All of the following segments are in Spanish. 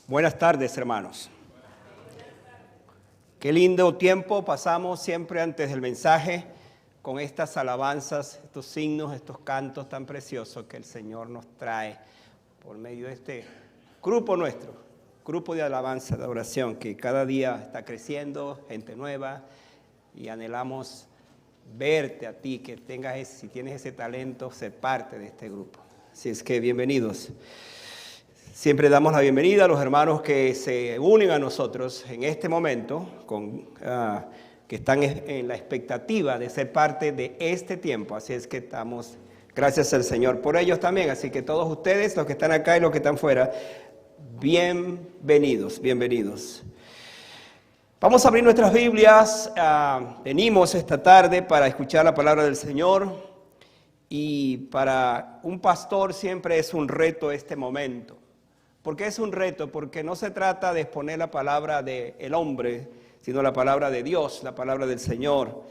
Buenas tardes, hermanos. Qué lindo tiempo pasamos siempre antes del mensaje con estas alabanzas, estos signos, estos cantos tan preciosos que el Señor nos trae por medio de este grupo nuestro, grupo de alabanza, de oración, que cada día está creciendo, gente nueva, y anhelamos verte a ti, que tengas, si tienes ese talento, ser parte de este grupo. Así es que bienvenidos. Siempre damos la bienvenida a los hermanos que se unen a nosotros en este momento, que están en la expectativa de ser parte de este tiempo. Así es que estamos, gracias al Señor por ellos también. Así que todos ustedes, los que están acá y los que están fuera, bienvenidos, bienvenidos. Vamos a abrir nuestras Biblias. Venimos esta tarde para escuchar la palabra del Señor. Y para un pastor siempre es un reto este momento. ¿Por qué es un reto? Porque no se trata de exponer la palabra del hombre, sino la palabra de Dios, la palabra del Señor.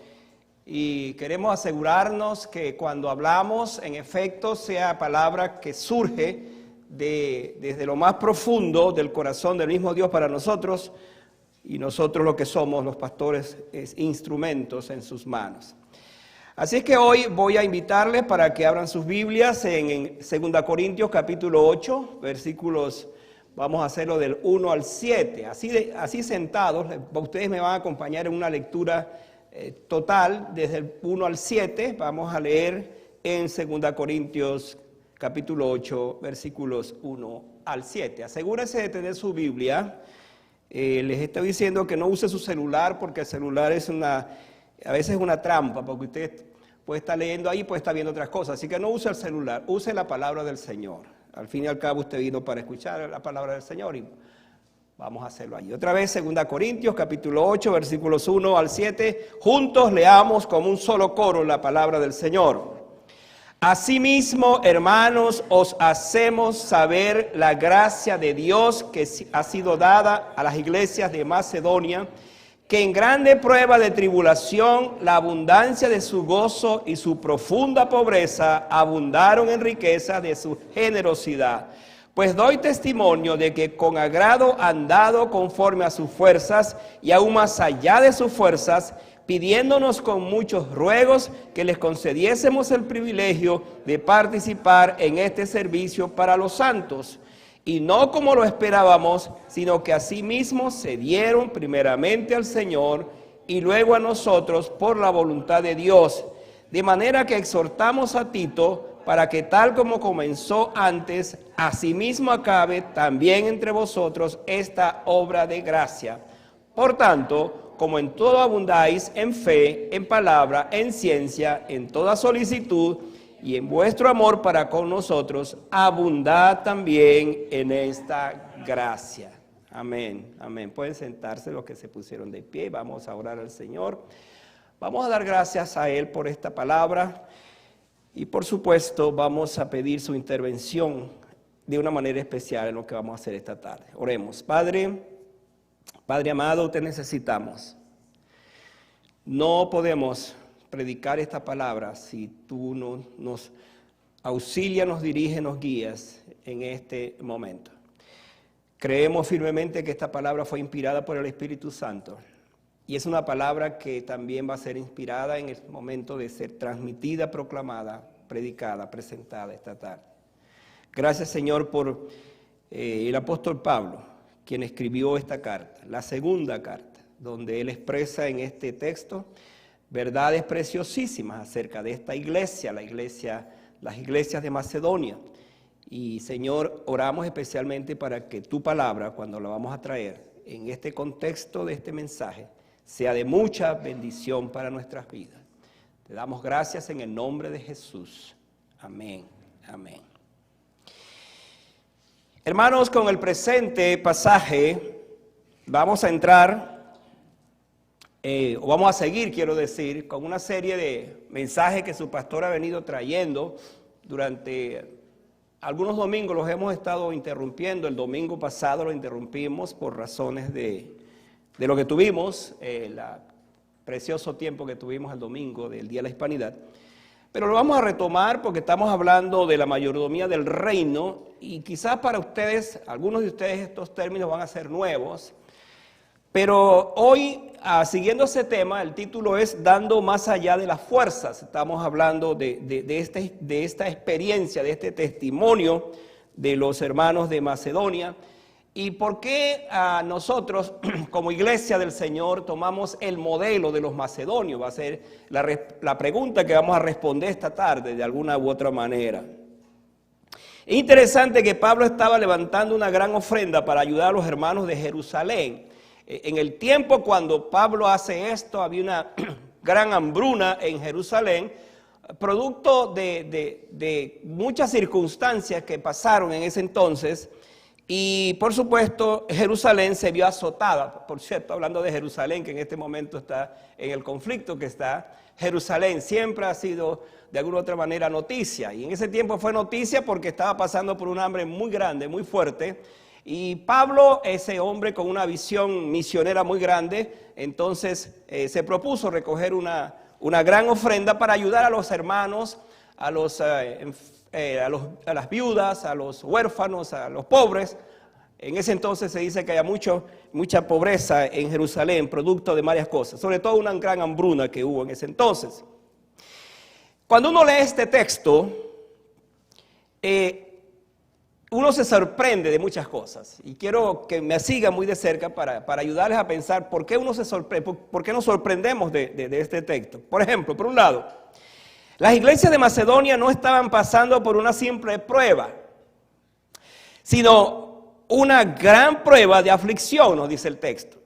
Y queremos asegurarnos que cuando hablamos, en efecto, sea palabra que surge desde lo más profundo del corazón del mismo Dios para nosotros, y nosotros lo que somos, los pastores, es instrumentos en sus manos. Así es que hoy voy a invitarles para que abran sus Biblias en 2 Corintios capítulo 8, versículos, vamos a hacerlo del 1 al 7. Así sentados, ustedes me van a acompañar en una lectura total desde el 1 al 7. Vamos a leer en 2 Corintios capítulo 8, versículos 1 al 7. Asegúrense de tener su Biblia. Les estoy diciendo que no use su celular porque el celular a veces es una trampa, porque usted puede estar leyendo ahí, puede estar viendo otras cosas. Así que no use el celular, use la palabra del Señor. Al fin y al cabo usted vino para escuchar la palabra del Señor y vamos a hacerlo ahí. Otra vez, 2 Corintios, capítulo 8, versículos 1 al 7. Juntos leamos como un solo coro la palabra del Señor. Asimismo, hermanos, os hacemos saber la gracia de Dios que ha sido dada a las iglesias de Macedonia, que en grande prueba de tribulación, la abundancia de su gozo y su profunda pobreza abundaron en riqueza de su generosidad. Pues doy testimonio de que con agrado han dado conforme a sus fuerzas y aún más allá de sus fuerzas, pidiéndonos con muchos ruegos que les concediésemos el privilegio de participar en este servicio para los santos. Y no como lo esperábamos, sino que asimismo se dieron primeramente al Señor y luego a nosotros por la voluntad de Dios. De manera que exhortamos a Tito para que tal como comenzó antes, asimismo acabe también entre vosotros esta obra de gracia. Por tanto, como en todo abundáis en fe, en palabra, en ciencia, en toda solicitud, y en vuestro amor para con nosotros, abundad también en esta gracia. Amén, amén. Pueden sentarse los que se pusieron de pie. Vamos a orar al Señor. Vamos a dar gracias a Él por esta palabra. Y por supuesto, vamos a pedir su intervención de una manera especial en lo que vamos a hacer esta tarde. Oremos. Padre amado, te necesitamos. No podemos predicar esta palabra si tú no nos auxilias, nos diriges, nos guías en este momento. Creemos firmemente que esta palabra fue inspirada por el Espíritu Santo y es una palabra que también va a ser inspirada en el momento de ser transmitida, proclamada, predicada, presentada esta tarde. Gracias, Señor, por el apóstol Pablo, quien escribió esta carta, la segunda carta, donde él expresa en este texto verdades preciosísimas acerca de esta iglesia, las iglesias de Macedonia. Y Señor, oramos especialmente para que tu palabra, cuando la vamos a traer en este contexto de este mensaje, sea de mucha bendición para nuestras vidas. Te damos gracias en el nombre de Jesús. Amén, amén. Hermanos, con el presente pasaje vamos a entrar o vamos a seguir, quiero decir, con una serie de mensajes que su pastor ha venido trayendo durante algunos domingos. Los hemos estado interrumpiendo. El domingo pasado lo interrumpimos por razones de lo que tuvimos, el precioso tiempo que tuvimos el domingo del Día de la Hispanidad. pero lo vamos a retomar porque estamos hablando de la mayordomía del reino y quizás para ustedes, algunos de ustedes estos términos van a ser nuevos, pero hoy, siguiendo ese tema, el título es Dando más allá de las fuerzas. Estamos hablando de esta experiencia, de este testimonio de los hermanos de Macedonia. ¿Y por qué nosotros, como iglesia del Señor, tomamos el modelo de los macedonios? Va a ser la pregunta que vamos a responder esta tarde, de alguna u otra manera. Es interesante que Pablo estaba levantando una gran ofrenda para ayudar a los hermanos de Jerusalén. En el tiempo cuando Pablo hace esto, había una gran hambruna en Jerusalén, producto de muchas circunstancias que pasaron en ese entonces. Y por supuesto Jerusalén se vio azotada. Por cierto, hablando de Jerusalén, que en este momento está en el conflicto que está, Jerusalén siempre ha sido de alguna u otra manera noticia. Y en ese tiempo fue noticia porque estaba pasando por un hambre muy grande, muy fuerte. Y Pablo, ese hombre con una visión misionera muy grande, entonces se propuso recoger una gran ofrenda para ayudar a los hermanos, a las viudas, a los huérfanos, a los pobres. En ese entonces se dice que había mucha pobreza en Jerusalén, producto de varias cosas, sobre todo una gran hambruna que hubo en ese entonces. Cuando uno lee este texto, uno se sorprende de muchas cosas. Y quiero que me sigan muy de cerca para ayudarles a pensar por qué por qué nos sorprendemos de este texto. Por ejemplo, por un lado, las iglesias de Macedonia no estaban pasando por una simple prueba, sino una gran prueba de aflicción, nos dice el texto.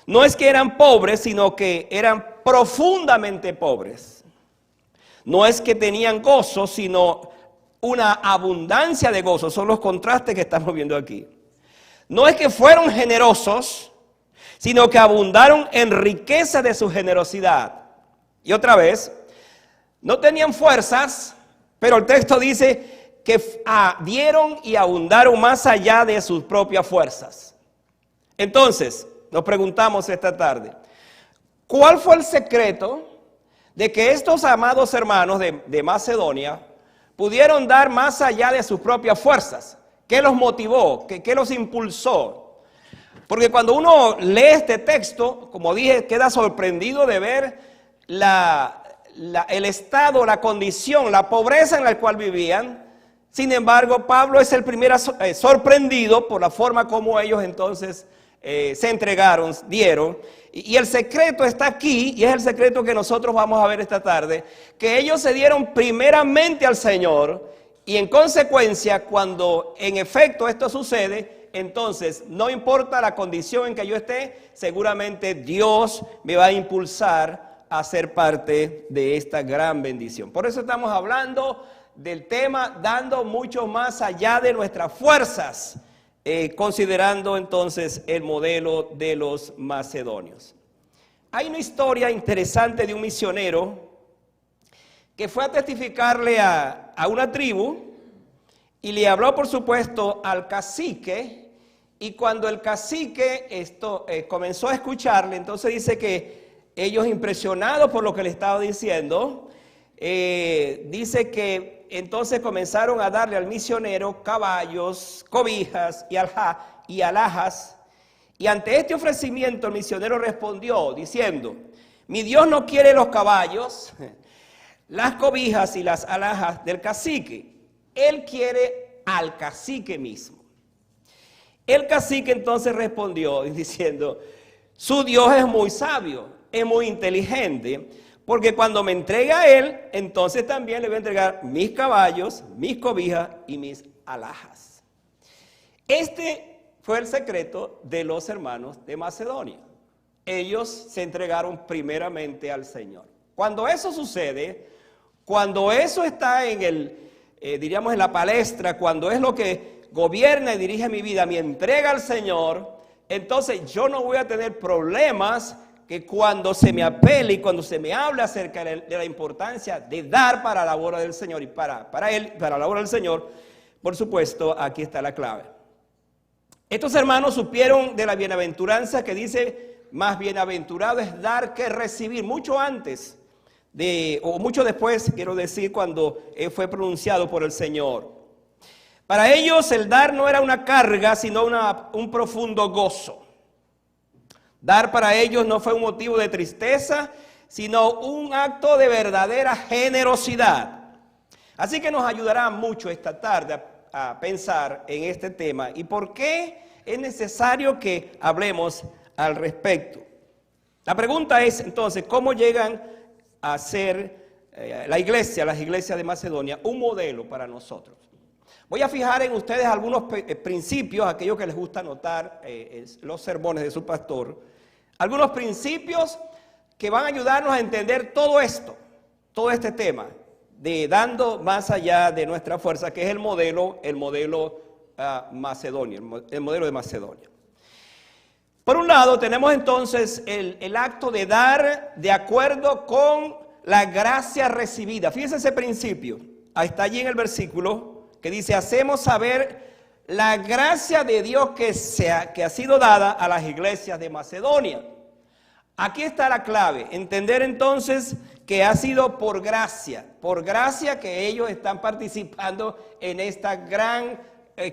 No es que eran pobres, sino que eran profundamente pobres. No es que tenían gozo, sino una abundancia de gozo. Son los contrastes que estamos viendo aquí. No es que fueron generosos, sino que abundaron en riqueza de su generosidad. Y otra vez, no tenían fuerzas, pero el texto dice que dieron y abundaron más allá de sus propias fuerzas. Entonces, nos preguntamos esta tarde, ¿cuál fue el secreto de que estos amados hermanos de Macedonia pudieron dar más allá de sus propias fuerzas? ¿Qué los motivó? ¿Qué los impulsó? Porque cuando uno lee este texto, como dije, queda sorprendido de ver el estado, la condición, la pobreza en la cual vivían. Sin embargo, Pablo es el primero sorprendido por la forma como ellos entonces se entregaron, dieron. Y el secreto está aquí, y es el secreto que nosotros vamos a ver esta tarde, que ellos se dieron primeramente al Señor, y en consecuencia, cuando en efecto esto sucede, entonces no importa la condición en que yo esté, seguramente Dios me va a impulsar a ser parte de esta gran bendición. Por eso estamos hablando del tema dando mucho más allá de nuestras fuerzas, considerando entonces el modelo de los macedonios. Hay una historia interesante de un misionero que fue a testificarle a una tribu y le habló, por supuesto, al cacique. Y cuando el cacique comenzó a escucharle, entonces dice que ellos, impresionados por lo que le estaba diciendo, dice que entonces comenzaron a darle al misionero caballos, cobijas y alhajas. Y ante este ofrecimiento el misionero respondió diciendo: mi Dios no quiere los caballos, las cobijas y las alhajas del cacique. Él quiere al cacique mismo. El cacique entonces respondió diciendo: su Dios es muy sabio, es muy inteligente, porque cuando me entrega a él, entonces también le voy a entregar mis caballos, mis cobijas y mis alhajas. Este fue el secreto de los hermanos de Macedonia. Ellos se entregaron primeramente al Señor. Cuando eso sucede, cuando eso está diríamos en la palestra, cuando es lo que gobierna y dirige mi vida, mi entrega al Señor, entonces yo no voy a tener problemas que cuando se me apele y cuando se me hable acerca de la importancia de dar para la obra del Señor y para la obra del Señor, por supuesto, aquí está la clave. Estos hermanos supieron de la bienaventuranza que dice: más bienaventurado es dar que recibir. Mucho antes o mucho después, quiero decir, cuando fue pronunciado por el Señor. Para ellos el dar no era una carga, sino un profundo gozo. Dar para ellos no fue un motivo de tristeza, sino un acto de verdadera generosidad. Así que nos ayudará mucho esta tarde a pensar en este tema y por qué es necesario que hablemos al respecto. La pregunta es entonces, ¿cómo llegan a ser las iglesias de Macedonia, un modelo para nosotros? Voy a fijar en ustedes algunos principios, aquellos que les gusta anotar los sermones de su pastor, algunos principios que van a ayudarnos a entender todo esto, todo este tema, de dando más allá de nuestra fuerza, que es el modelo Macedonia, el modelo de Macedonia. Por un lado, tenemos entonces el acto de dar de acuerdo con la gracia recibida. Fíjense ese principio, está allí en el versículo, que dice, hacemos saber la gracia de Dios que ha sido dada a las iglesias de Macedonia. Aquí está la clave, entender entonces que ha sido por gracia que ellos están participando en esta gran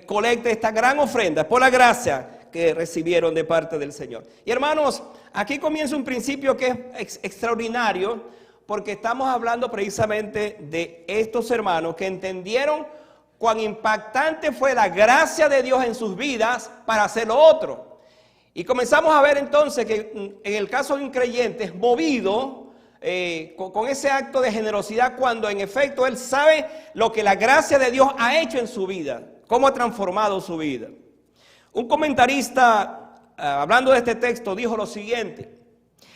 colecta, esta gran ofrenda, por la gracia que recibieron de parte del Señor. Y hermanos, aquí comienza un principio que es extraordinario, porque estamos hablando precisamente de estos hermanos que entendieron cuán impactante fue la gracia de Dios en sus vidas para hacer lo otro. Y comenzamos a ver entonces que en el caso de un creyente es movido con ese acto de generosidad cuando en efecto él sabe lo que la gracia de Dios ha hecho en su vida, cómo ha transformado su vida. Un comentarista, hablando de este texto, dijo lo siguiente: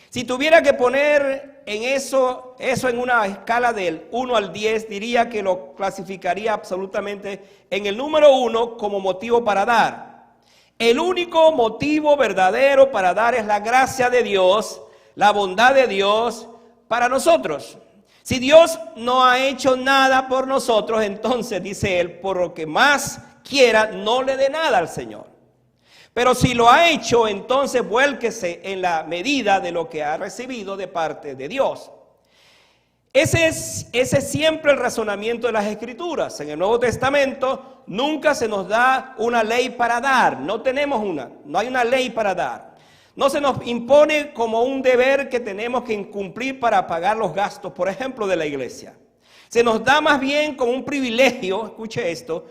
si tuviera que poner en eso en una escala del 1 al 10, diría que lo clasificaría absolutamente en el número 1 como motivo para dar. El único motivo verdadero para dar es la gracia de Dios, la bondad de Dios para nosotros. Si Dios no ha hecho nada por nosotros, entonces, dice él, por lo que más quiera, no le dé nada al Señor. Pero si lo ha hecho, entonces vuélquese en la medida de lo que ha recibido de parte de Dios. Ese es siempre el razonamiento de las Escrituras. En el Nuevo Testamento nunca se nos da una ley para dar. No hay una ley para dar. No se nos impone como un deber que tenemos que cumplir para pagar los gastos, por ejemplo, de la iglesia. Se nos da más bien como un privilegio, escuche esto,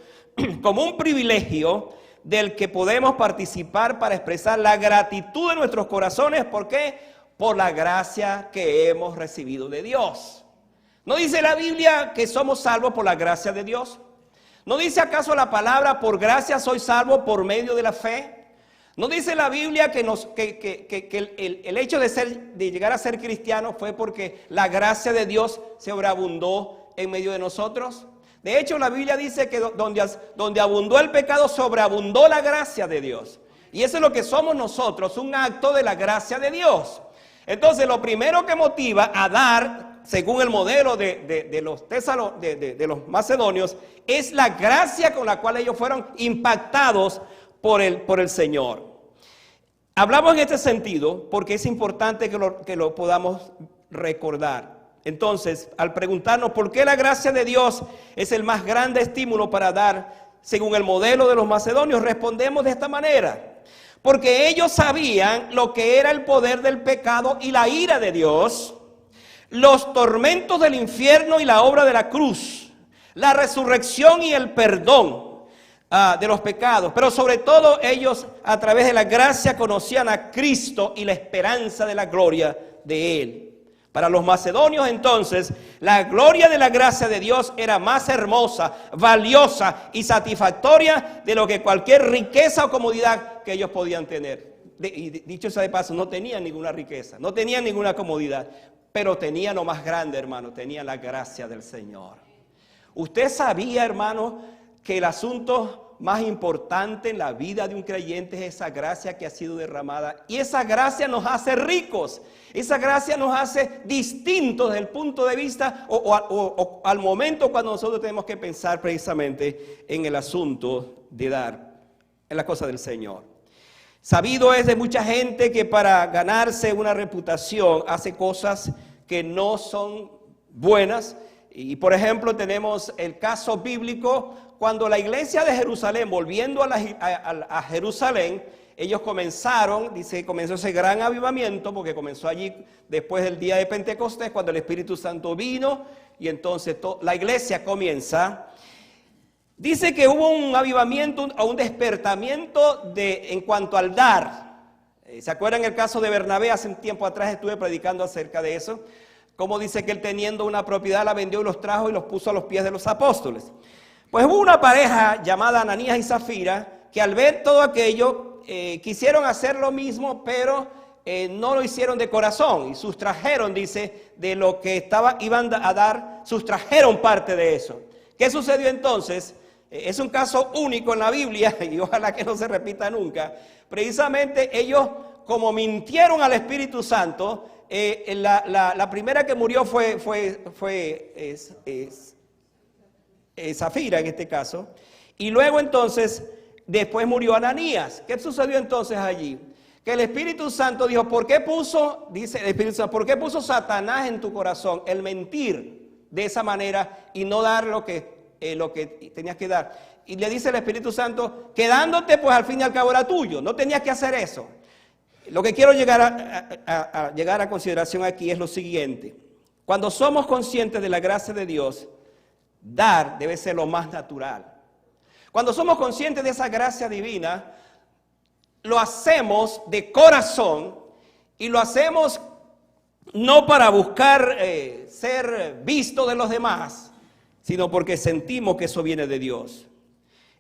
como un privilegio del que podemos participar para expresar la gratitud de nuestros corazones. ¿Por qué? Por la gracia que hemos recibido de Dios. ¿No dice la Biblia que somos salvos por la gracia de Dios? ¿No dice acaso la palabra, por gracia soy salvo por medio de la fe? ¿No dice la Biblia que el hecho de llegar a ser cristiano fue porque la gracia de Dios sobreabundó en medio de nosotros? De hecho, la Biblia dice que donde abundó el pecado, sobreabundó la gracia de Dios. Y eso es lo que somos nosotros, un acto de la gracia de Dios. Entonces, lo primero que motiva a dar, según el modelo de los macedonios, es la gracia con la cual ellos fueron impactados por el Señor. Hablamos en este sentido porque es importante que lo podamos recordar. Entonces, al preguntarnos por qué la gracia de Dios es el más grande estímulo para dar, según el modelo de los macedonios, respondemos de esta manera. Porque ellos sabían lo que era el poder del pecado y la ira de Dios, los tormentos del infierno y la obra de la cruz, la resurrección y el perdón de los pecados. Pero sobre todo ellos, a través de la gracia, conocían a Cristo y la esperanza de la gloria de Él. Para los macedonios entonces, la gloria de la gracia de Dios era más hermosa, valiosa y satisfactoria de lo que cualquier riqueza o comodidad que ellos podían tener. Y dicho sea de paso, no tenían ninguna riqueza, no tenían ninguna comodidad, pero tenían lo más grande, hermano, tenían la gracia del Señor. Usted sabía, hermano, que el asunto más importante en la vida de un creyente es esa gracia que ha sido derramada. Y esa gracia nos hace ricos. Esa gracia nos hace distintos desde el punto de vista o al momento cuando nosotros tenemos que pensar precisamente en el asunto de dar, en la cosa del Señor. Sabido es de mucha gente que para ganarse una reputación hace cosas que no son buenas. Y por ejemplo tenemos el caso bíblico cuando la iglesia de Jerusalén, volviendo a Jerusalén, ellos comenzaron, dice, comenzó ese gran avivamiento porque comenzó allí después del día de Pentecostés, cuando el Espíritu Santo vino y entonces la iglesia comienza. Dice que hubo un avivamiento o un despertamiento en cuanto al dar. ¿Se acuerdan el caso de Bernabé? Hace un tiempo atrás estuve predicando acerca de eso. Como dice que él teniendo una propiedad la vendió y los trajo y los puso a los pies de los apóstoles. Pues hubo una pareja llamada Ananías y Zafira que al ver todo aquello quisieron hacer lo mismo, pero no lo hicieron de corazón y sustrajeron, dice, de lo que iban a dar, sustrajeron parte de eso. ¿Qué sucedió entonces? Es un caso único en la Biblia y ojalá que no se repita nunca. Precisamente ellos, como mintieron al Espíritu Santo, la primera que murió fue Zafira en este caso, y luego entonces después murió Ananías. ¿Qué sucedió entonces allí? Que el Espíritu Santo dijo, dice el Espíritu Santo, ¿por qué puso Satanás en tu corazón el mentir de esa manera y no dar lo que tenías que dar? Y le dice el Espíritu Santo, quedándote pues al fin y al cabo era tuyo, no tenías que hacer eso. Lo que quiero llegar a consideración aquí es lo siguiente: cuando somos conscientes de la gracia de Dios, dar debe ser lo más natural. Cuando somos conscientes de esa gracia divina, lo hacemos de corazón y lo hacemos no para buscar ser visto de los demás, sino porque sentimos que eso viene de Dios.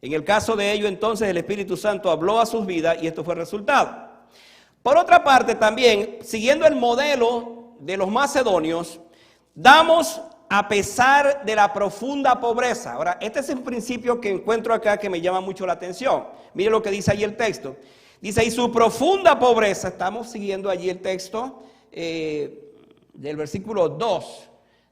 En el caso de ello, entonces, el Espíritu Santo habló a sus vidas y esto fue el resultado. Por otra parte, también, siguiendo el modelo de los macedonios, damos a pesar de la profunda pobreza. Ahora, este es un principio que encuentro acá que me llama mucho la atención. Mire lo que dice allí el texto. Dice, y su profunda pobreza, estamos siguiendo allí el texto del versículo 2,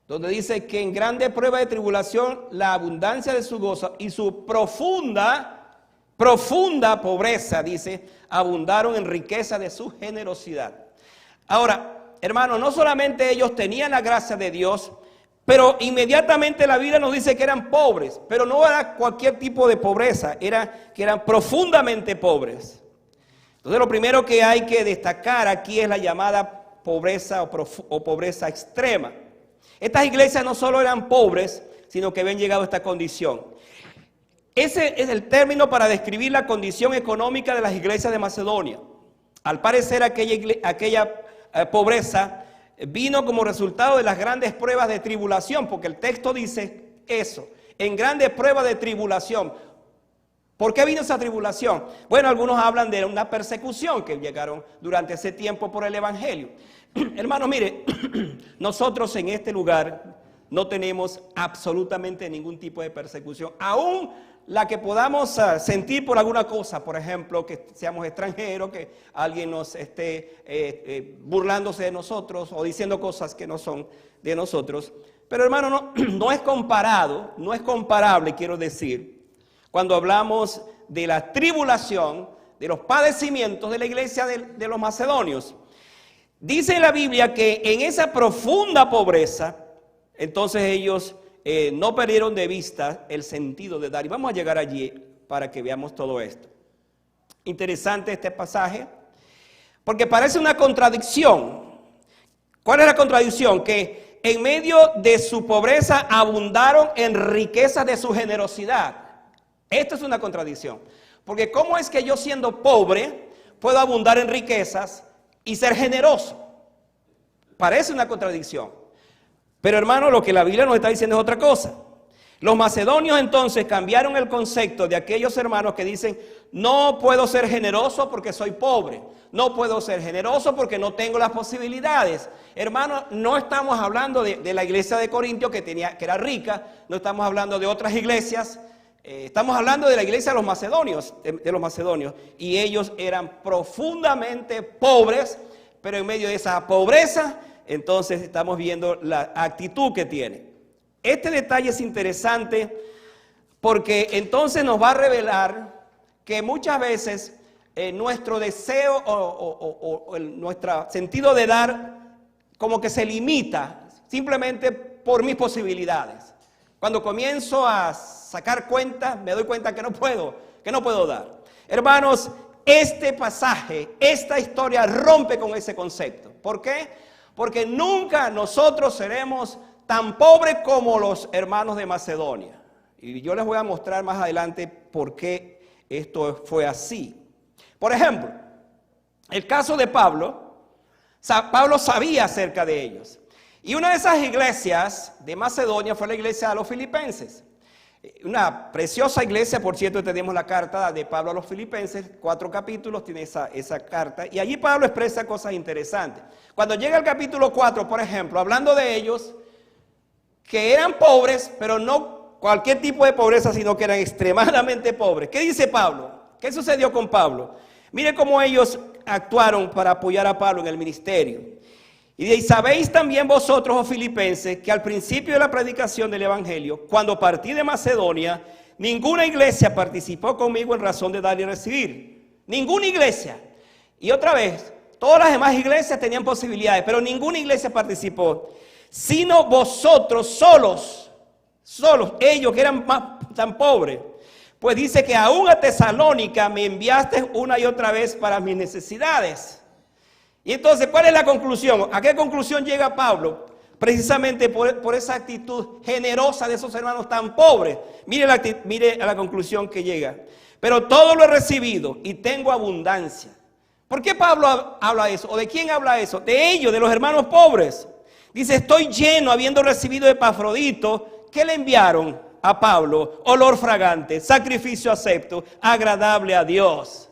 donde dice que en grande prueba de tribulación la abundancia de su gozo y su profunda pobreza, dice, abundaron en riqueza de su generosidad. Ahora, hermanos, no solamente ellos tenían la gracia de Dios, pero inmediatamente la Biblia nos dice que eran pobres, pero no era cualquier tipo de pobreza, era que eran profundamente pobres. Entonces lo primero que hay que destacar aquí es la llamada pobreza o pobreza extrema. Estas iglesias no solo eran pobres, sino que habían llegado a esta condición. Ese es el término para describir la condición económica de las iglesias de Macedonia. Al parecer aquella pobreza vino como resultado de las grandes pruebas de tribulación, porque el texto dice eso, en grandes pruebas de tribulación. ¿Por qué vino esa tribulación? Bueno, algunos hablan de una persecución que llegaron durante ese tiempo por el evangelio. Hermanos, mire, nosotros en este lugar no tenemos absolutamente ningún tipo de persecución, aún la que podamos sentir por alguna cosa, por ejemplo, que seamos extranjeros, que alguien nos esté burlándose de nosotros o diciendo cosas que no son de nosotros. Pero hermano, no es comparable, quiero decir, cuando hablamos de la tribulación, de los padecimientos de la iglesia de los macedonios. Dice la Biblia que en esa profunda pobreza, entonces ellos no perdieron de vista el sentido de dar. Y vamos a llegar allí para que veamos todo esto. Interesante este pasaje, porque parece una contradicción. ¿Cuál es la contradicción? Que en medio de su pobreza abundaron en riquezas de su generosidad. Esto es una contradicción. Porque ¿cómo es que yo siendo pobre puedo abundar en riquezas y ser generoso? Parece una contradicción. Pero hermano, lo que la Biblia nos está diciendo es otra cosa. Los macedonios entonces cambiaron el concepto de aquellos hermanos que dicen, no puedo ser generoso porque soy pobre, no puedo ser generoso porque no tengo las posibilidades. Hermano, no estamos hablando de la iglesia de Corintio que era rica, no estamos hablando de otras iglesias, estamos hablando de la iglesia de los macedonios, y ellos eran profundamente pobres, pero en medio de esa pobreza, entonces estamos viendo la actitud que tiene. Este detalle es interesante porque entonces nos va a revelar que muchas veces nuestro deseo o nuestro sentido de dar como que se limita simplemente por mis posibilidades. Cuando comienzo a sacar cuentas, me doy cuenta que no puedo dar. Hermanos, este pasaje, esta historia rompe con ese concepto. ¿Por qué? Porque nunca nosotros seremos tan pobres como los hermanos de Macedonia. Y yo les voy a mostrar más adelante por qué esto fue así. Por ejemplo, el caso de Pablo, Pablo sabía acerca de ellos. Y una de esas iglesias de Macedonia fue la iglesia de los filipenses. Una preciosa iglesia, por cierto, tenemos la carta de Pablo a los filipenses, 4 capítulos tiene esa carta. Y allí Pablo expresa cosas interesantes. Cuando llega el capítulo 4, por ejemplo, hablando de ellos, que eran pobres, pero no cualquier tipo de pobreza, sino que eran extremadamente pobres. ¿Qué dice Pablo? ¿Qué sucedió con Pablo? Mire cómo ellos actuaron para apoyar a Pablo en el ministerio. Y dice, sabéis también vosotros, oh filipenses, que al principio de la predicación del evangelio, cuando partí de Macedonia, ninguna iglesia participó conmigo en razón de dar y recibir. Ninguna iglesia. Y otra vez, todas las demás iglesias tenían posibilidades, pero ninguna iglesia participó, sino vosotros solos, ellos que eran tan pobres. Pues dice que aún a Tesalónica me enviaste una y otra vez para mis necesidades. Y entonces, ¿cuál es la conclusión? ¿A qué conclusión llega Pablo? Precisamente por esa actitud generosa de esos hermanos tan pobres. Mire a la conclusión que llega. Pero todo lo he recibido y tengo abundancia. ¿Por qué Pablo habla eso? ¿O de quién habla eso? De ellos, de los hermanos pobres. Dice, estoy lleno habiendo recibido de Epafrodito. ¿Qué le enviaron a Pablo? Olor fragante, sacrificio acepto, agradable a Dios.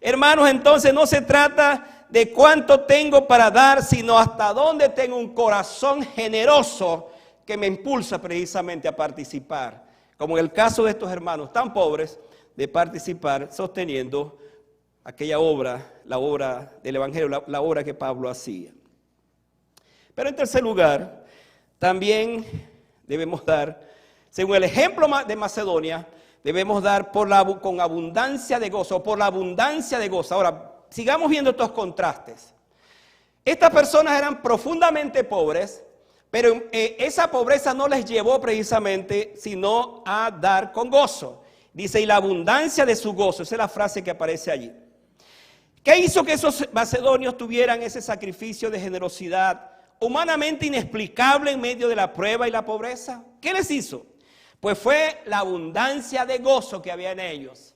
Hermanos, entonces no se trata de cuánto tengo para dar, sino hasta dónde tengo un corazón generoso que me impulsa precisamente a participar. Como en el caso de estos hermanos tan pobres, de participar sosteniendo aquella obra, la obra del evangelio, la obra que Pablo hacía. Pero en tercer lugar, también debemos dar, según el ejemplo de Macedonia, debemos dar con abundancia de gozo, por la abundancia de gozo. Ahora, sigamos viendo estos contrastes. Estas personas eran profundamente pobres, pero esa pobreza no les llevó precisamente sino a dar con gozo. Dice, y la abundancia de su gozo, esa es la frase que aparece allí. ¿Qué hizo que esos macedonios tuvieran ese sacrificio de generosidad humanamente inexplicable en medio de la prueba y la pobreza? ¿Qué les hizo? Pues fue la abundancia de gozo que había en ellos.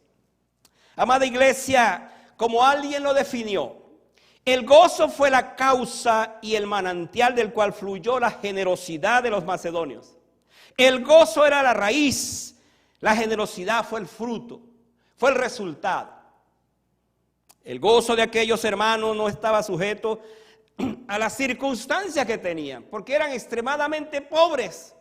Amada iglesia, como alguien lo definió, el gozo fue la causa y el manantial del cual fluyó la generosidad de los macedonios. El gozo era la raíz, la generosidad fue el fruto, fue el resultado. El gozo de aquellos hermanos no estaba sujeto a las circunstancias que tenían, porque eran extremadamente pobres.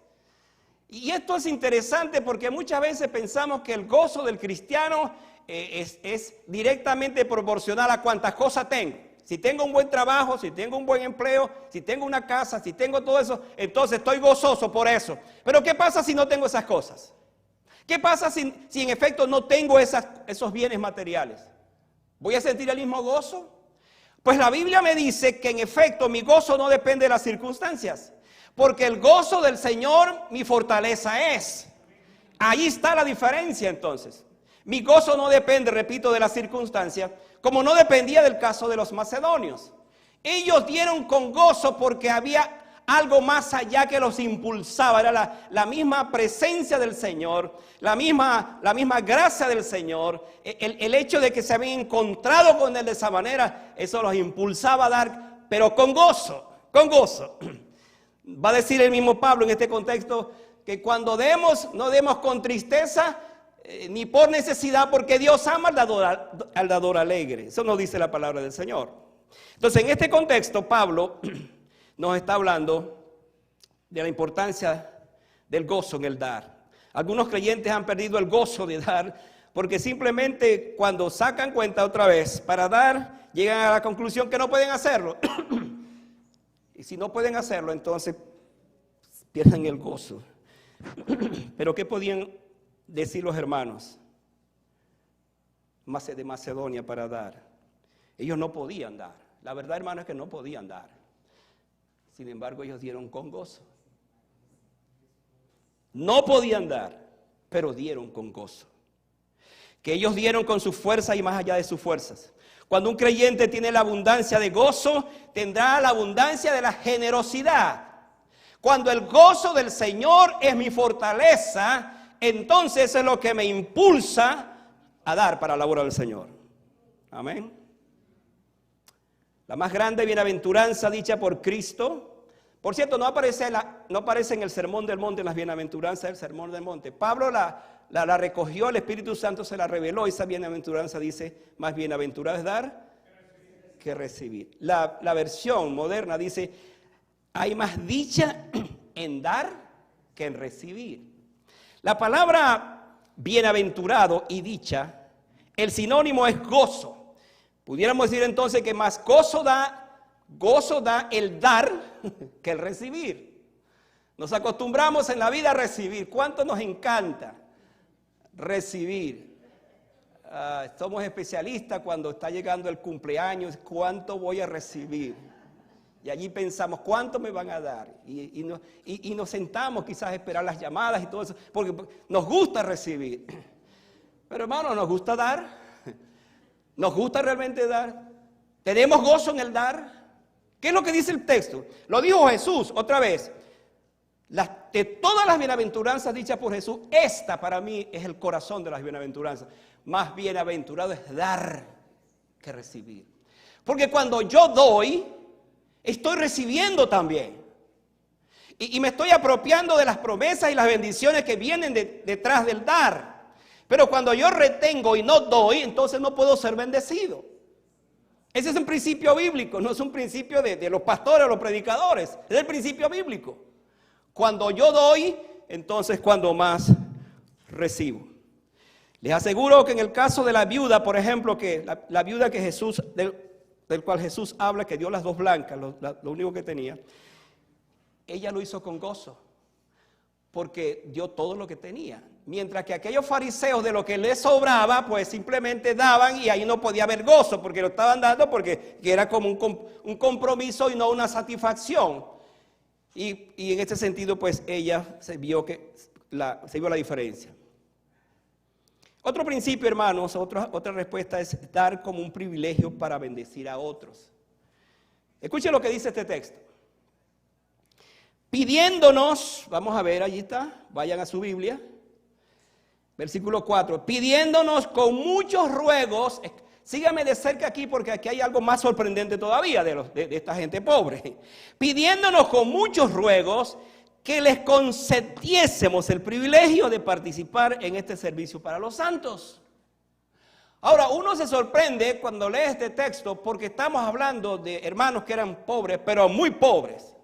Y esto es interesante porque muchas veces pensamos que el gozo del cristiano es directamente proporcional a cuántas cosas tengo. Si tengo un buen trabajo, si tengo un buen empleo, si tengo una casa, si tengo todo eso, entonces estoy gozoso por eso. Pero ¿qué pasa si no tengo esas cosas? ¿Qué pasa si en efecto no tengo esos bienes materiales? ¿Voy a sentir el mismo gozo? Pues la Biblia me dice que en efecto mi gozo no depende de las circunstancias, porque el gozo del Señor mi fortaleza es. Ahí está la diferencia entonces. Mi gozo no depende, repito, de las circunstancias, como no dependía del caso de los macedonios. Ellos dieron con gozo porque había algo más allá que los impulsaba. Era la misma presencia del Señor, la misma gracia del Señor. El hecho de que se habían encontrado con Él de esa manera, eso los impulsaba a dar, pero con gozo, con gozo. Va a decir el mismo Pablo en este contexto que cuando demos, no demos con tristeza ni por necesidad, porque Dios ama al dador alegre. Eso nos dice la palabra del Señor. Entonces, en este contexto, Pablo nos está hablando de la importancia del gozo en el dar. Algunos creyentes han perdido el gozo de dar porque simplemente cuando sacan cuenta otra vez para dar, llegan a la conclusión que no pueden hacerlo. Y si no pueden hacerlo, entonces pierden el gozo. Pero ¿qué podían decir los hermanos de Macedonia para dar? Ellos no podían dar. La verdad, hermano, es que no podían dar. Sin embargo, ellos dieron con gozo. no podían dar, pero dieron con gozo. Que ellos dieron con su fuerza y más allá de sus fuerzas. Cuando un creyente tiene la abundancia de gozo, tendrá la abundancia de la generosidad. Cuando el gozo del Señor es mi fortaleza, entonces es lo que me impulsa a dar para la obra del Señor. Amén. La más grande bienaventuranza dicha por Cristo. Por cierto, no aparece en el Sermón del Monte, en las bienaventuranzas del Sermón del Monte. Pablo la recogió, el Espíritu Santo se la reveló. Esa bienaventuranza dice, más bienaventurado es dar que recibir. La versión moderna dice, hay más dicha en dar que en recibir. La palabra bienaventurado y dicha, el sinónimo es gozo. Pudiéramos decir entonces que más gozo da el dar que el recibir. Nos acostumbramos en la vida a recibir. ¿Cuánto nos encanta recibir? Somos especialistas cuando está llegando el cumpleaños. ¿Cuánto voy a recibir? Y allí pensamos, ¿cuánto me van a dar? Y nos sentamos quizás a esperar las llamadas y todo eso, porque nos gusta recibir. Pero hermano, ¿nos gusta dar? ¿Nos gusta realmente dar? ¿Tenemos gozo en el dar? ¿Qué es lo que dice el texto? Lo dijo Jesús otra vez. De todas las bienaventuranzas dichas por Jesús, esta para mí es el corazón de las bienaventuranzas. Más bienaventurado es dar que recibir. Porque cuando yo doy, estoy recibiendo también. Y me estoy apropiando de las promesas y las bendiciones que vienen detrás del dar. Pero cuando yo retengo y no doy, entonces no puedo ser bendecido. Ese es un principio bíblico, no es un principio de los pastores o los predicadores. Es el principio bíblico. Cuando yo doy, entonces cuando más recibo. Les aseguro que en el caso de la viuda, por ejemplo, que la viuda que Jesús, del cual Jesús habla, que dio las dos blancas, lo único que tenía, ella lo hizo con gozo, porque dio todo lo que tenía. Mientras que aquellos fariseos de lo que les sobraba, pues simplemente daban y ahí no podía haber gozo, porque lo estaban dando porque era como un compromiso y no una satisfacción. Y en este sentido, pues ella se vio la diferencia. Otro principio, hermanos, otra respuesta es dar como un privilegio para bendecir a otros. Escuchen lo que dice este texto. Pidiéndonos, vamos a ver, allí está, vayan a su Biblia. Versículo 4, pidiéndonos con muchos ruegos, síganme de cerca aquí porque aquí hay algo más sorprendente todavía de esta gente pobre. Pidiéndonos con muchos ruegos que les concediésemos el privilegio de participar en este servicio para los santos. Ahora, uno se sorprende cuando lee este texto porque estamos hablando de hermanos que eran pobres, pero muy pobres.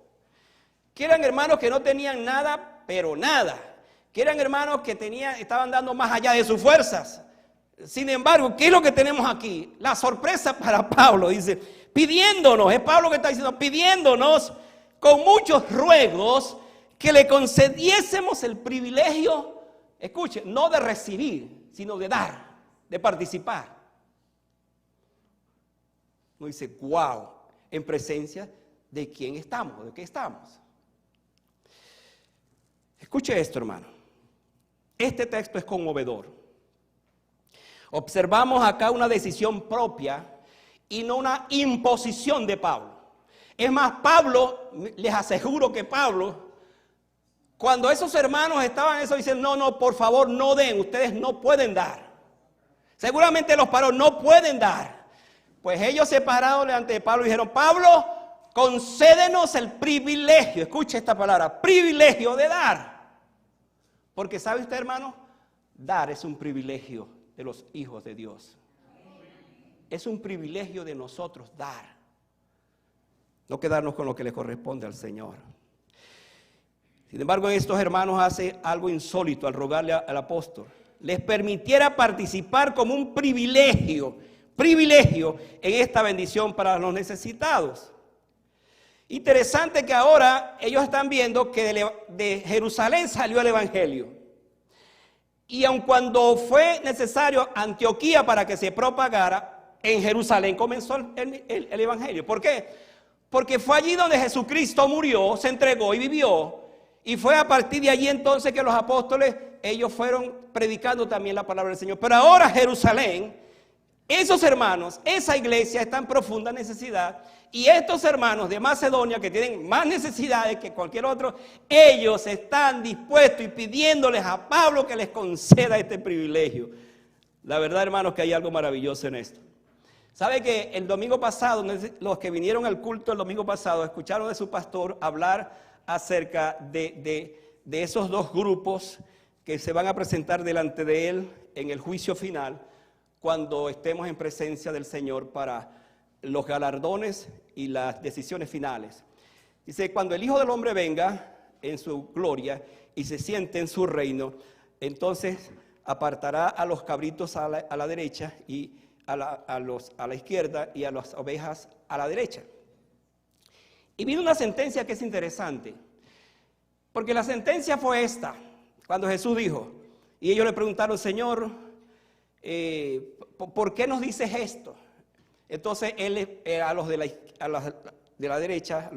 Que eran hermanos que no tenían nada, pero nada. Que eran hermanos que estaban dando más allá de sus fuerzas. Sin embargo, ¿qué es lo que tenemos aquí? La sorpresa para Pablo, dice, pidiéndonos, es Pablo que está diciendo, pidiéndonos con muchos ruegos que le concediésemos el privilegio, escuche, no de recibir, sino de dar, de participar. Uno dice, wow, en presencia de quién estamos, de qué estamos. Escuche esto, hermano. Este texto es conmovedor. Observamos acá una decisión propia y no una imposición de Pablo. Es más, Pablo, les aseguro que Pablo, cuando esos hermanos estaban en eso, dicen, no, por favor, no den, ustedes no pueden dar. Seguramente los paró, no pueden dar. Pues ellos se pararon delante de Pablo y dijeron, Pablo, concédenos el privilegio, escuche esta palabra, privilegio de dar. Porque ¿sabe usted, hermano? Dar es un privilegio de los hijos de Dios. Es un privilegio de nosotros dar. No quedarnos con lo que le corresponde al Señor. Sin embargo, estos hermanos hacen algo insólito al rogarle al apóstol. Les permitiera participar como un privilegio en esta bendición para los necesitados. Interesante que ahora ellos están viendo que de Jerusalén salió el Evangelio. Y aun cuando fue necesario Antioquía para que se propagara, en Jerusalén comenzó el Evangelio. ¿Por qué? Porque fue allí donde Jesucristo murió, se entregó y vivió. Y fue a partir de allí entonces que los apóstoles, ellos fueron predicando también la palabra del Señor. Pero ahora Jerusalén, esos hermanos, esa iglesia está en profunda necesidad. Y estos hermanos de Macedonia, que tienen más necesidades que cualquier otro, ellos están dispuestos y pidiéndoles a Pablo que les conceda este privilegio. La verdad, hermanos, que hay algo maravilloso en esto. ¿Sabe que el domingo pasado, los que vinieron al culto el domingo pasado, escucharon de su pastor hablar acerca de esos dos grupos que se van a presentar delante de él en el juicio final, cuando estemos en presencia del Señor para los galardones y las decisiones finales? Dice, cuando el Hijo del Hombre venga en su gloria y se siente en su reino, entonces apartará a los cabritos a la derecha y a la izquierda, y a las ovejas a la derecha. Y vino una sentencia que es interesante, porque la sentencia fue esta, cuando Jesús dijo, y ellos le preguntaron, Señor, ¿por qué nos dices esto? Entonces él a los de la derecha,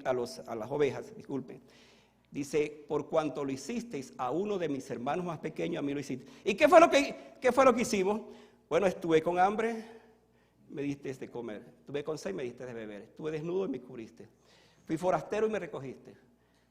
a las ovejas, disculpen, dice, por cuanto lo hicisteis a uno de mis hermanos más pequeños, a mí lo hiciste. ¿Y qué fue lo que hicimos? Bueno, estuve con hambre, me diste de comer. Estuve con sed, me diste de beber. Estuve desnudo y me cubriste. Fui forastero y me recogiste.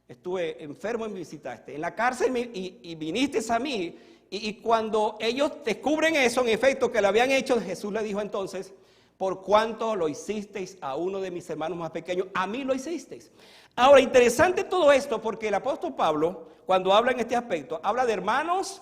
Estuve enfermo y me visitaste. En la cárcel y viniste a mí. Y cuando ellos descubren eso, en efecto, que lo habían hecho, Jesús le dijo entonces, por cuanto lo hicisteis a uno de mis hermanos más pequeños, a mí lo hicisteis. Ahora, interesante todo esto, porque el apóstol Pablo, cuando habla en este aspecto, habla de hermanos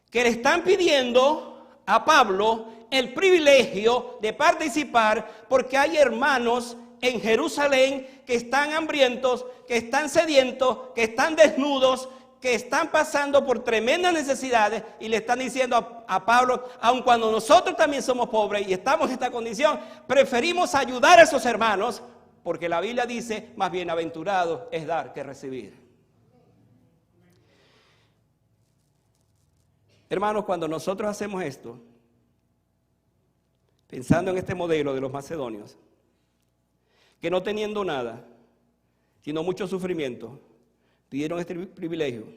que le están pidiendo a Pablo el privilegio de participar, porque hay hermanos en Jerusalén que están hambrientos, que están sedientos, que están desnudos, que están pasando por tremendas necesidades, y le están diciendo a Pablo, aun cuando nosotros también somos pobres y estamos en esta condición, preferimos ayudar a esos hermanos, porque la Biblia dice, más bienaventurado es dar que recibir. Hermanos, cuando nosotros hacemos esto, pensando en este modelo de los macedonios, que no teniendo nada, sino mucho sufrimiento, pidieron este privilegio.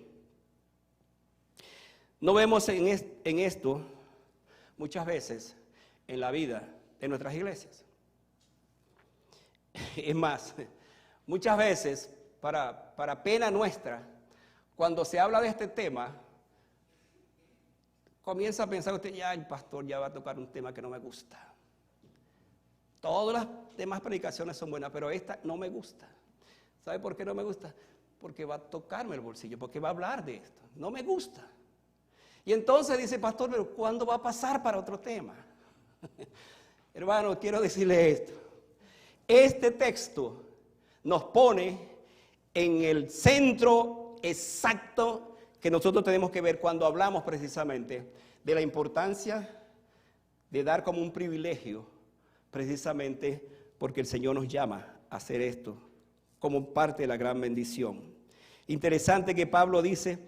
No vemos en esto muchas veces en la vida de nuestras iglesias. Es más, muchas veces, para pena nuestra, cuando se habla de este tema, comienza a pensar usted, ya el pastor ya va a tocar un tema que no me gusta. Todas las demás predicaciones son buenas, pero esta no me gusta. ¿Sabe por qué no me gusta? Porque va a tocarme el bolsillo, porque va a hablar de esto. No me gusta. Y entonces dice, pastor, pero ¿cuándo va a pasar para otro tema? Hermano, quiero decirle esto. Este texto nos pone en el centro exacto que nosotros tenemos que ver cuando hablamos precisamente de la importancia de dar como un privilegio, precisamente porque el Señor nos llama a hacer esto como parte de la gran bendición. Interesante que Pablo dice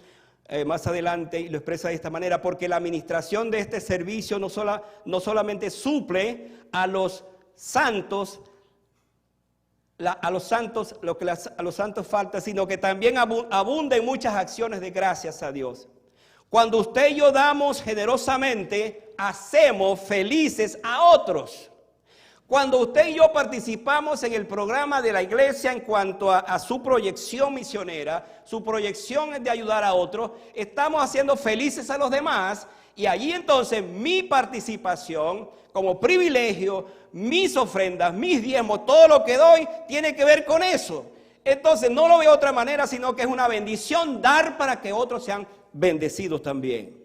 más adelante, y lo expresa de esta manera, porque la administración de este servicio no solamente suple a los santos, a los santos falta, sino que también abunda en muchas acciones de gracias a Dios. Cuando usted y yo damos generosamente, hacemos felices a otros. Cuando usted y yo participamos en el programa de la iglesia en cuanto a su proyección misionera, su proyección es de ayudar a otros, estamos haciendo felices a los demás, y allí entonces mi participación como privilegio, mis ofrendas, mis diezmos, todo lo que doy tiene que ver con eso. Entonces no lo veo de otra manera, sino que es una bendición dar para que otros sean bendecidos también.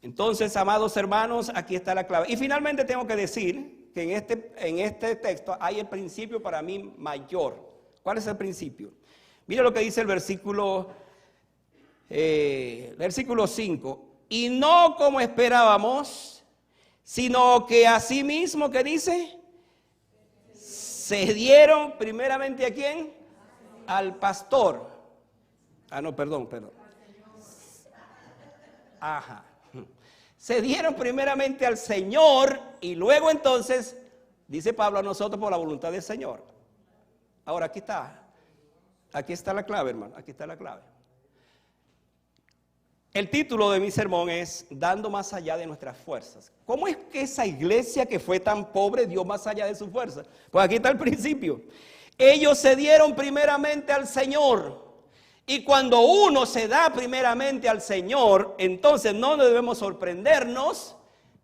Entonces, amados hermanos, aquí está la clave. Y finalmente tengo que decir que en este texto hay el principio para mí mayor. ¿Cuál es el principio? Mira lo que dice el versículo 5. Y no como esperábamos, sino que asimismo, ¿qué dice? Se dieron primeramente ¿a quién? Al pastor. Perdón. Ajá. Se dieron primeramente al Señor y luego entonces, dice Pablo, a nosotros por la voluntad del Señor. Ahora aquí está. Aquí está la clave, hermano, aquí está la clave. El título de mi sermón es Dando más allá de nuestras fuerzas. ¿Cómo es que esa iglesia que fue tan pobre dio más allá de sus fuerzas? Pues aquí está el principio. Ellos se dieron primeramente al Señor. Y cuando uno se da primeramente al Señor, entonces no debemos sorprendernos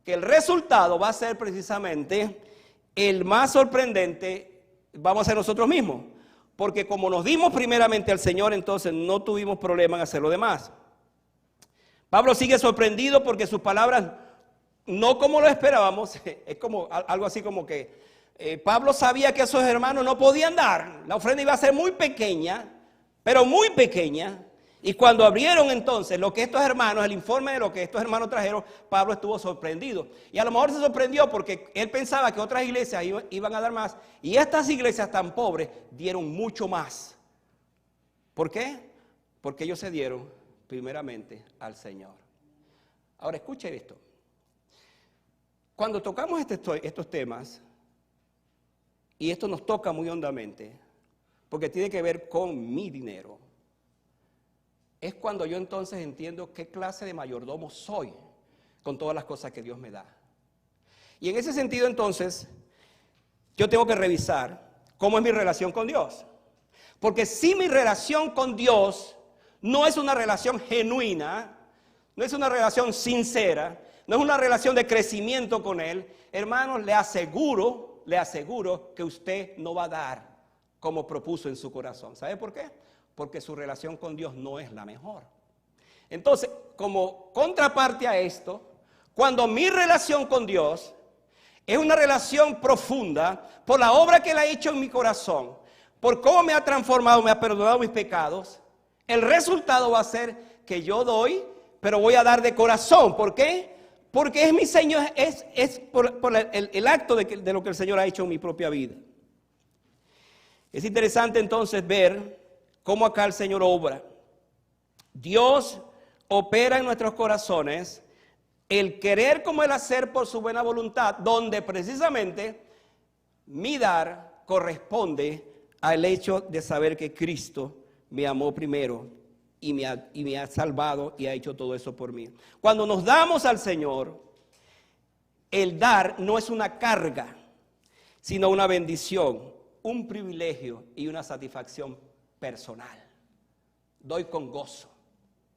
que el resultado va a ser precisamente el más sorprendente, vamos a ser nosotros mismos. Porque como nos dimos primeramente al Señor, entonces no tuvimos problema en hacer lo demás. Pablo sigue sorprendido porque sus palabras, no como lo esperábamos, es como algo así como que Pablo sabía que esos hermanos no podían dar, la ofrenda iba a ser muy pequeña, pero muy pequeña, y cuando abrieron entonces lo que estos hermanos, el informe de lo que estos hermanos trajeron, Pablo estuvo sorprendido, y a lo mejor se sorprendió porque él pensaba que otras iglesias iban a dar más, y estas iglesias tan pobres dieron mucho más. ¿Por qué? Porque ellos se dieron primeramente al Señor. Ahora escuche esto. Cuando tocamos estos temas, y esto nos toca muy hondamente, porque tiene que ver con mi dinero, es cuando yo entonces entiendo qué clase de mayordomo soy con todas las cosas que Dios me da. Y en ese sentido entonces, yo tengo que revisar cómo es mi relación con Dios. Porque si mi relación con Dios no es una relación genuina, no es una relación sincera, no es una relación de crecimiento con Él, hermanos, le aseguro que usted no va a dar como propuso en su corazón. ¿Sabe por qué? Porque su relación con Dios no es la mejor. Entonces, como contraparte a esto, cuando mi relación con Dios es una relación profunda por la obra que Él ha hecho en mi corazón, por cómo me ha transformado, me ha perdonado mis pecados, el resultado va a ser que yo doy, pero voy a dar de corazón. ¿Por qué? Porque es mi Señor, es por el acto de lo que el Señor ha hecho en mi propia vida. Es interesante entonces ver cómo acá el Señor obra. Dios opera en nuestros corazones el querer como el hacer por su buena voluntad, donde precisamente mi dar corresponde al hecho de saber que Cristo me amó primero y me ha salvado y ha hecho todo eso por mí. Cuando nos damos al Señor, el dar no es una carga, sino una bendición, un privilegio y una satisfacción personal. Doy con gozo,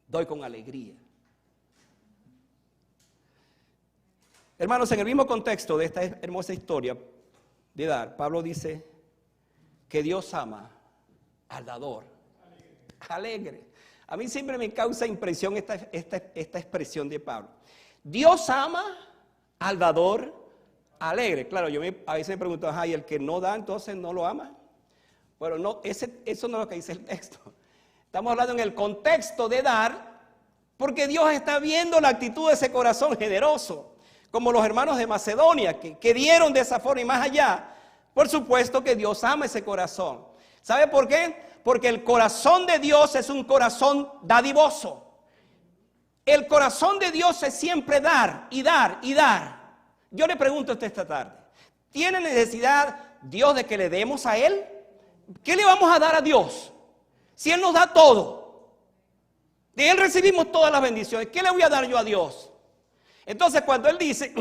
doy con alegría. Hermanos, en el mismo contexto de esta hermosa historia de dar, Pablo dice que Dios ama al dador alegre. A mí siempre me causa impresión esta expresión de Pablo. Dios ama al dador alegre. Claro, a veces me pregunto, ¿y el que no da entonces no lo ama? Bueno, no, eso no es lo que dice el texto. Estamos hablando en el contexto de dar, porque Dios está viendo la actitud de ese corazón generoso, como los hermanos de Macedonia, que dieron de esa forma y más allá. Por supuesto que Dios ama ese corazón. ¿Sabe por qué? Porque el corazón de Dios es un corazón dadivoso. El corazón de Dios es siempre dar y dar y dar. Yo le pregunto a usted esta tarde, ¿tiene necesidad Dios de que le demos a Él? ¿Qué le vamos a dar a Dios? Si Él nos da todo, de Él recibimos todas las bendiciones, ¿qué le voy a dar yo a Dios? Entonces cuando dice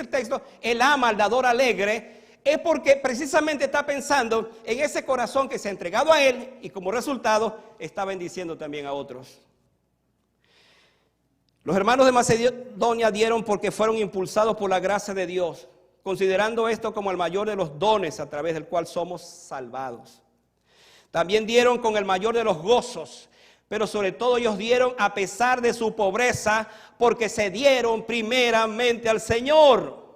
el texto, Él ama al dador alegre, es porque precisamente está pensando en ese corazón que se ha entregado a Él y como resultado está bendiciendo también a otros. Los hermanos de Macedonia dieron porque fueron impulsados por la gracia de Dios, considerando esto como el mayor de los dones a través del cual somos salvados. También dieron con el mayor de los gozos, pero sobre todo ellos dieron a pesar de su pobreza, porque se dieron primeramente al Señor.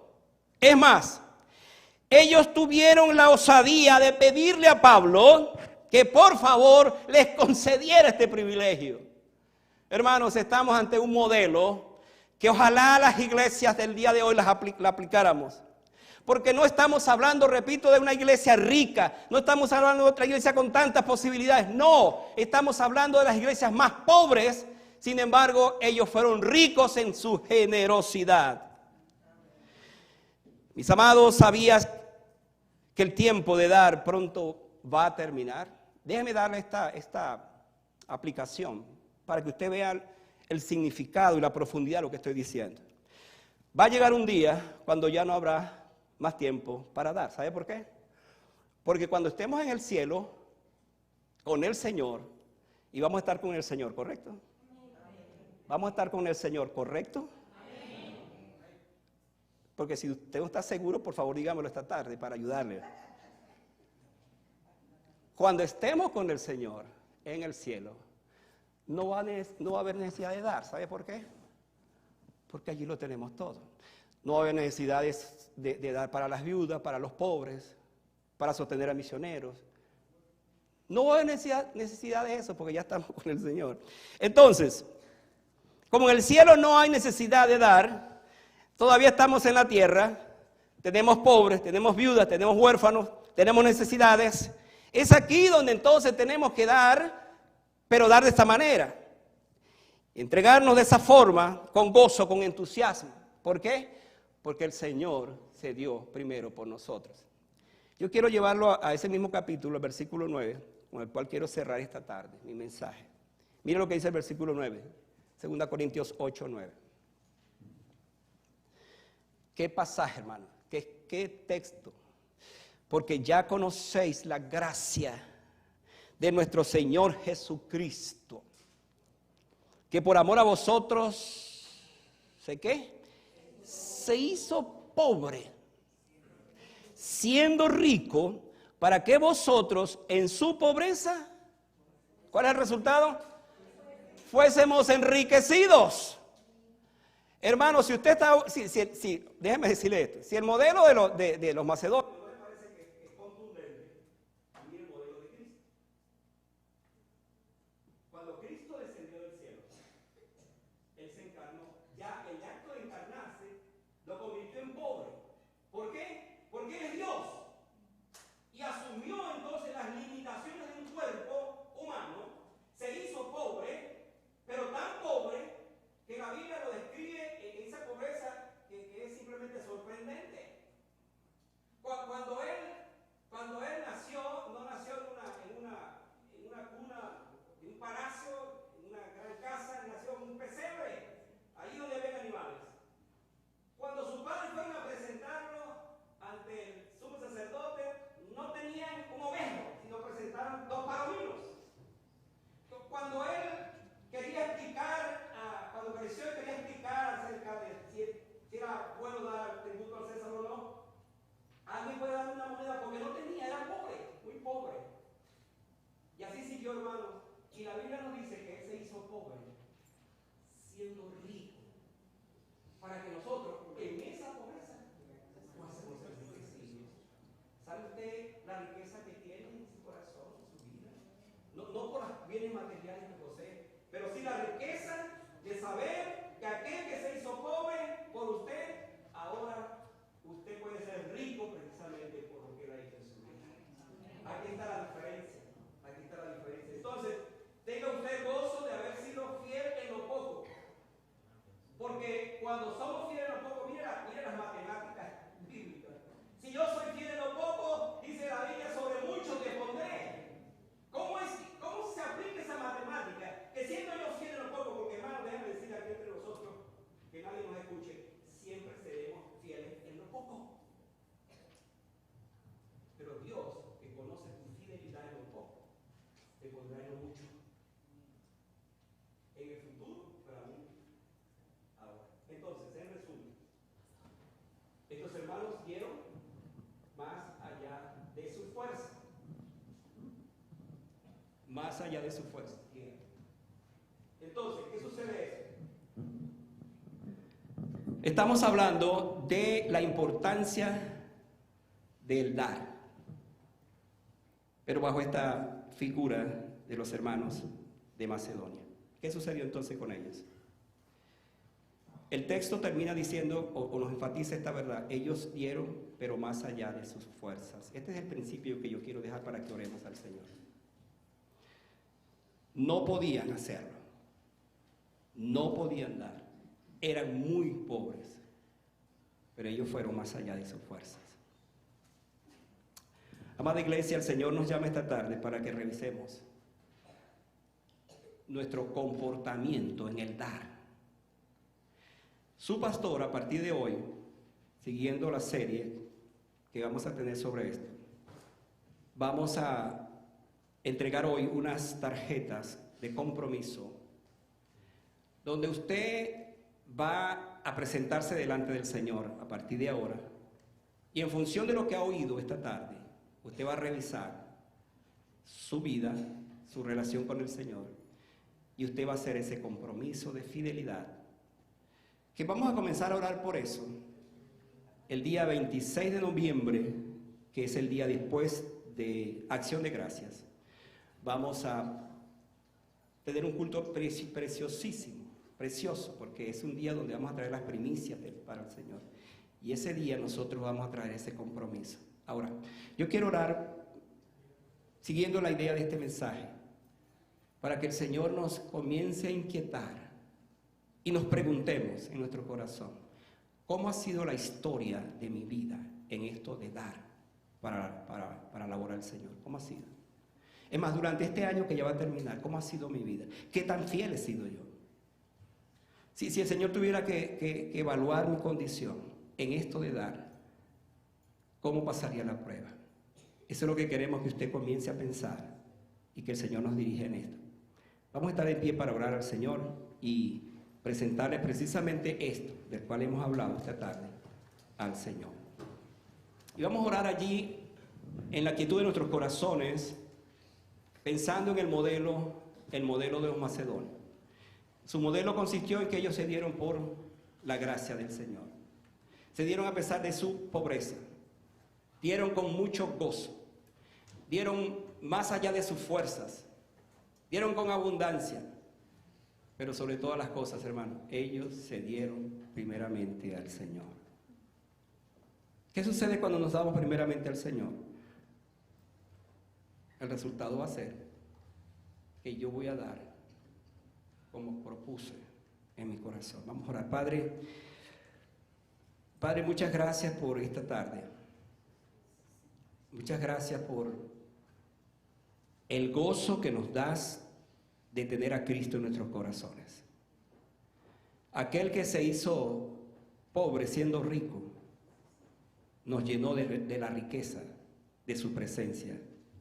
Es más, ellos tuvieron la osadía de pedirle a Pablo que por favor les concediera este privilegio. Hermanos, estamos ante un modelo que ojalá las iglesias del día de hoy la aplicáramos. Porque no estamos hablando, repito, de una iglesia rica, no estamos hablando de otra iglesia con tantas posibilidades, no, estamos hablando de las iglesias más pobres, sin embargo, ellos fueron ricos en su generosidad. Mis amados, ¿sabías que el tiempo de dar pronto va a terminar? déjeme darle esta aplicación para que usted vea el significado y la profundidad de lo que estoy diciendo. Va a llegar un día cuando ya no habrá más tiempo para dar. ¿Sabe por qué? Porque cuando estemos en el cielo con el Señor, y vamos a estar con el Señor, ¿correcto? Vamos a estar con el Señor, ¿correcto? Porque si usted no está seguro, por favor dígamelo esta tarde para ayudarle. Cuando estemos con el Señor en el cielo, no va a haber necesidad de dar. ¿Sabe por qué? Porque allí lo tenemos todo. No va a haber necesidades de dar para las viudas, para los pobres, para sostener a misioneros. No va a haber necesidad de eso porque ya estamos con el Señor. Entonces, como en el cielo no hay necesidad de dar, todavía estamos en la tierra, tenemos pobres, tenemos viudas, tenemos huérfanos, tenemos necesidades. Es aquí donde entonces tenemos que dar, pero dar de esta manera. Entregarnos de esa forma, con gozo, con entusiasmo. ¿Por qué? Porque el Señor se dio primero por nosotros. Yo quiero llevarlo a ese mismo capítulo, el versículo 9, con el cual quiero cerrar esta tarde mi mensaje. Mire lo que dice el versículo 9, 2 Corintios 8, 9. ¿Qué pasaje, hermano? ¿Qué texto? Porque ya conocéis la gracia de nuestro Señor Jesucristo, que por amor a vosotros, ¿sé qué? Se hizo pobre, siendo rico, para que vosotros en su pobreza, ¿cuál es el resultado? Fuésemos enriquecidos. Hermano, si usted está, déjeme decirle esto, si el modelo de los macedonios no me parece que es contundente, a mí el modelo de Cristo. Cuando Cristo descendió del cielo, Él se encarnó. Ya el acto de encarnarse lo convirtió en pobre. ¿Por qué? Porque Él es Dios. Y asumió entonces las limitaciones de un cuerpo humano. Se hizo pobre, pero tan pobre que la Biblia lo describe en esa pobreza que es simplemente sorprendente. Cuando él nació, no nació en una cuna, en un palacio, en una gran casa, nació en un pesebre, ahí donde ven animales. Cuando sus padres fueron a presentarlo ante el sumo sacerdote, no tenían un ovejo, sino presentaron 2 palominos. Cuando él quería explicar, cuando creció y quería explicar acerca de si era bueno dar tributo al César o no, alguien puede dar una moneda porque no tenía, era pobre, muy pobre. Y así siguió, hermano. Y la Biblia nos dice que él se hizo pobre, siendo rico, para que nosotros, en esa pobreza, fuésemos enriquecidos. ¿Sabe usted la riqueza que tiene en su corazón, en su vida? No por los bienes materiales que posee, pero sí la riqueza de saber que aquel que se hizo pobre por usted, ahora usted puede ser rico precisamente por lo que él ha hecho en su vida. Aquí está la diferencia. Aquí está la diferencia. Entonces, tenga usted gozo de haber sido fiel en lo poco. Porque cuando somos fieles en lo poco, mira las matemáticas bíblicas. Si yo soy fiel en lo poco, dice la Biblia, sobre mucho te pondré. ¿Cómo se aplica esa matemática? Que siendo yo fiel en lo poco, porque hermano, déjenme decir aquí entre nosotros, que nadie nos escuche, siempre seremos fieles en lo poco. Pero Dios, que conoce tu fidelidad en lo poco, te pondrá en lo mucho. En el futuro, para mí, ahora. Entonces, en resumen, estos hermanos dieron más allá de su fuerza. Más allá de su fuerza. Entonces, ¿qué sucede? Estamos hablando de la importancia del dar, pero bajo esta figura de los hermanos de Macedonia. ¿Qué sucedió entonces con ellos? El texto termina diciendo, o nos enfatiza esta verdad, ellos dieron, pero más allá de sus fuerzas. Este es el principio que yo quiero dejar para que oremos al Señor. No podían hacerlo, no podían dar, eran muy pobres, pero ellos fueron más allá de sus fuerzas. Amada iglesia, el Señor nos llama esta tarde para que revisemos nuestro comportamiento en el dar. Su pastor, a partir de hoy, siguiendo la serie que vamos a tener sobre esto, vamos a entregar hoy unas tarjetas de compromiso donde usted va a presentarse delante del Señor a partir de ahora, y en función de lo que ha oído esta tarde, usted va a revisar su vida, su relación con el Señor, y usted va a hacer ese compromiso de fidelidad, que vamos a comenzar a orar por eso el día 26 de noviembre, que es el día después de Acción de Gracias. Vamos a tener un culto preciosísimo, precioso, porque es un día donde vamos a traer las primicias para el Señor, y ese día nosotros vamos a traer ese compromiso. Ahora, yo quiero orar siguiendo la idea de este mensaje, para que el Señor nos comience a inquietar y nos preguntemos en nuestro corazón, ¿cómo ha sido la historia de mi vida en esto de dar para la obra del Señor? ¿Cómo ha sido? Es más, durante este año que ya va a terminar, ¿cómo ha sido mi vida? ¿Qué tan fiel he sido yo? Si el Señor tuviera que evaluar mi condición en esto de dar, ¿cómo pasaría la prueba? Eso es lo que queremos que usted comience a pensar y que el Señor nos dirija en esto. Vamos a estar en pie para orar al Señor y presentarle precisamente esto del cual hemos hablado esta tarde al Señor. Y vamos a orar allí en la quietud de nuestros corazones, pensando en el modelo de los macedonios. Su modelo consistió en que ellos se dieron por la gracia del Señor. Se dieron a pesar de su pobreza. Dieron con mucho gozo. Dieron más allá de sus fuerzas. Dieron con abundancia. Pero sobre todas las cosas, hermano, ellos se dieron primeramente al Señor. ¿Qué sucede cuando nos damos primeramente al Señor? El resultado va a ser que yo voy a dar como propuse en mi corazón. Vamos a orar. Padre, muchas gracias por esta tarde. Muchas gracias por el gozo que nos das de tener a Cristo en nuestros corazones. Aquel que se hizo pobre siendo rico, nos llenó de la riqueza de su presencia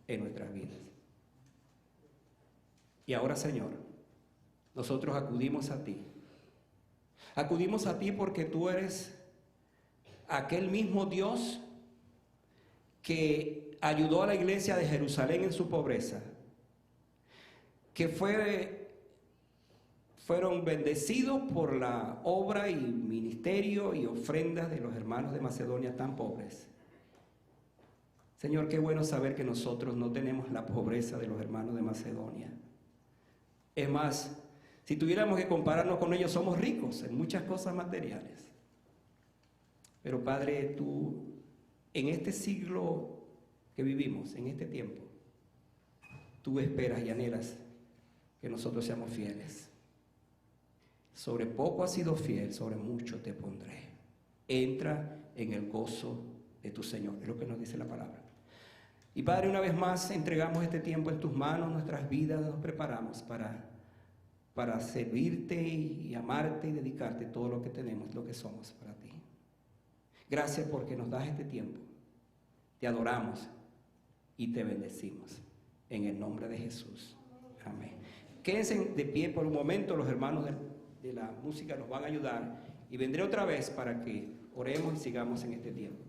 en nuestras vidas. Y ahora, Señor, nosotros acudimos a ti. Acudimos a ti porque tú eres aquel mismo Dios que ayudó a la iglesia de Jerusalén en su pobreza, que fueron bendecidos por la obra y ministerio y ofrendas de los hermanos de Macedonia tan pobres. Señor, qué bueno saber que nosotros no tenemos la pobreza de los hermanos de Macedonia. Es más, si tuviéramos que compararnos con ellos, somos ricos en muchas cosas materiales. Pero Padre, tú, en este siglo que vivimos, en este tiempo, tú esperas y anhelas que nosotros seamos fieles. Sobre poco has sido fiel, sobre mucho te pondré. Entra en el gozo de tu Señor, es lo que nos dice la palabra. Y Padre, una vez más entregamos este tiempo en tus manos, nuestras vidas, nos preparamos para servirte y amarte y dedicarte todo lo que tenemos, lo que somos para ti. Gracias porque nos das este tiempo. Te adoramos y te bendecimos. En el nombre de Jesús. Amén. Quédense de pie por un momento, los hermanos de la música nos van a ayudar y vendré otra vez para que oremos y sigamos en este tiempo.